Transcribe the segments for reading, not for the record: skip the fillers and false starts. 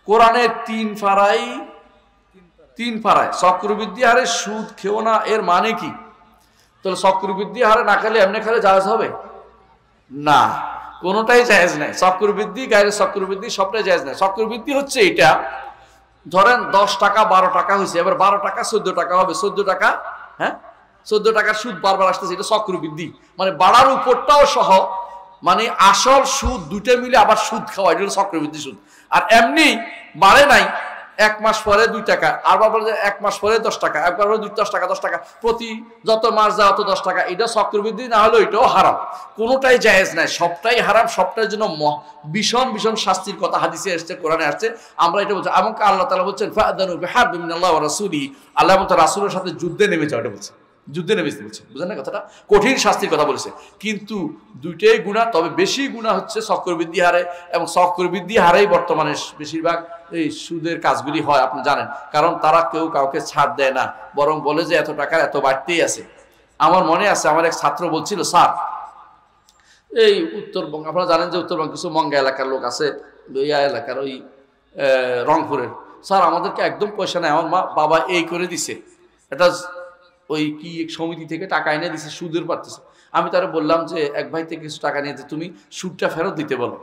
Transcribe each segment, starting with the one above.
কোরআনের 3 পারায় চক্রবৃদ্ধি হারে সুদ খেও না, এর মানে কি? তাহলে চক্রবৃদ্ধি হারে না খেলে এমনি খেলে জায়েজ হবে না, কোনোটাই জায়েজ নাই। চক্রবৃদ্ধি গায়ের চক্রবৃদ্ধি সবটাই জায়েজ নাই। চক্রবৃদ্ধি হচ্ছে এটা, ধরেন 10 টাকা 12 টাকা হয়েছে, এবার 12 টাকা 14 টাকা হবে, 14 টাকা, হ্যাঁ 14 টাকার সুদ বারবার আসতেছে, এটা চক্রবৃদ্ধি। মানে বাড়ার উপরটাও সহ, মানে আসল সুদ দুটো মিলে আবার সুদ খাওয়া, এটা হলো চক্রবৃদ্ধি সুদ। আর এমনি বাড়ে নাই, 1 মাস পরে 2 টাকা, আবার বলে 1 মাস পরে 10 টাকা, একবার বলে 10 টাকা 10 টাকা, প্রতি যত মাস যায় তত 10 টাকা, এটা চক্রবৃদ্ধি না হলে এটাও হারাম। কোনোটাই জায়েজ নাই, সবটাই হারাম, সবটার জন্য ভীষণ ভীষণ শাস্তির কথা হাদিসে আসছে, কোরআনে আসছে। আমরা এটা বলছি, এমনকি আল্লাহ তাআলা বলছেন ফাআযানু বিহারবিন মিনাল্লাহি ওয়া রাসূলিহি, আল্লাহ এবং তার রাসূলের সাথে যুদ্ধে নেমে যাও, এটা বলছে, যুদ্ধে নেমেছে বলছে, বুঝেন না কথাটা, কঠিন শাস্তির কথা বলেছে। কিন্তু দুইটাই গুনাহ, তবে বেশি গুনাহ হচ্ছে চক্রবৃদ্ধি হারে, এবং চক্রবৃদ্ধি হারেই বর্তমানে বেশিরভাগ এই সুদের কাজগুলি হয়, আপনি জানেন। কারণ তারা কেউ কাউকে ছাড় দেয় না, বরং বলে যে এত টাকার এত বাড়তেই আছে। আমার মনে আছে, আমার এক ছাত্র বলছিল, স্যার এই উত্তরবঙ্গ, আপনারা জানেন যে উত্তরবঙ্গ কিছু মঙ্গা এলাকার লোক আছে, ইয়া এলাকার ওই রংপুরের, স্যার আমাদেরকে একদম পয়সা নেয়, আমার মা বাবা এই করে দিছে, এটা ওই কি সমিতি থেকে টাকা এনে দিছে, সুদের পারতেছে। আমি তারা বললাম যে এক ভাই থেকে কিছু টাকা নিয়ে তুমি সুদটা ফেরত দিতে বলো,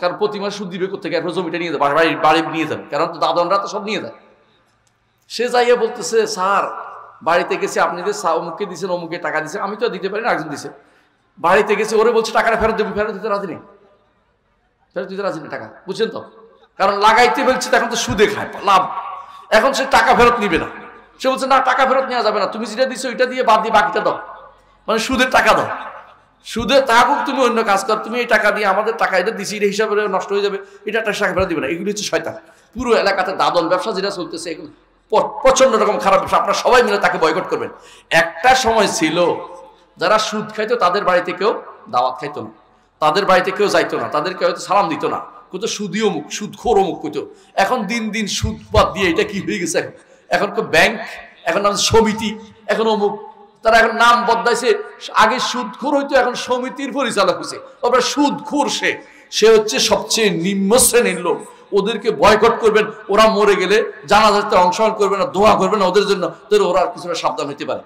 কারণ প্রতি মাসে সুদ দিবে কোথেকে, এরপর জমিটা নিয়ে যাবে, বাড়ি নিয়ে যাবে, কারণ দাদনরা তো সব নিয়ে যায়। সে যাইয়া বলতেছে, স্যার বাড়িতে গেছে, আপনি যে অমুককে দিচ্ছেন, অমুকে টাকা দিচ্ছেন, আমি তো দিতে পারি না, একজন দিছে। বাড়িতে গেছে, ওরে বলছে টাকাটা ফেরত দেবো, ফেরত দিতে রাজি নেই, ফেরত দিতে রাজি নেই টাকা, বুঝছেন তো? কারণ লাগাইতে বলছে, এখন তো সুদে খায় লাভ, এখন সে টাকা ফেরত নিবে না। সে বলছে না, টাকা ফেরত নেওয়া যাবে না, তুমি যেটা দিচ্ছ ওইটা দিয়ে বাদ দিয়ে বাকিটা দাও, মানে সুদের টাকা দাও, সুদে থাকুক, তুমি অন্য কাজ কর, তুমি এই টাকা দিয়ে আমাদের টাকা এটা দিছি, এটা হিসাবে নষ্ট হয়ে যাবে, এটা টাকা ফেরত দিবে না। এগুলি হচ্ছে শয়তান। পুরো এলাকাতে দাদন ব্যবসা যেটা চলতেছে, এগুলো প্রচন্ড রকম খারাপ ব্যবসা, আপনারা সবাই মিলে তাকে বয়কট করবেন। একটা সময় ছিল যারা সুদ খাইতো তাদের বাড়িতে কেউ দাওয়াত খাইতো না, তাদের বাড়িতে কেউ যাইতো না, তাদেরকে হয়তো সালাম দিত না, কিন্তু সুদী অমুক, সুদখোর অমুক কইতো। এখন দিন দিন সুদ বাদ দিয়ে এটা কি হয়ে গেছে, এখন ব্যাংক, এখন নাম সমিতি, এখন অমুক, তারা এখন নাম বদলাইছে। আগে সুদখোর হইতো, এখন সমিতির পরিচালক হয়েছে। তারপরে সুদখোর সে হচ্ছে সবচেয়ে নিম্ন শ্রেণীর লোক, ওদেরকে বয়কট করবেন। ওরা মরে গেলে জানাজাতে অংশগ্রহণ করবে না, দোয়া করবে না ওদের জন্য, ওরা কিছুটা সাবধান হইতে পারে।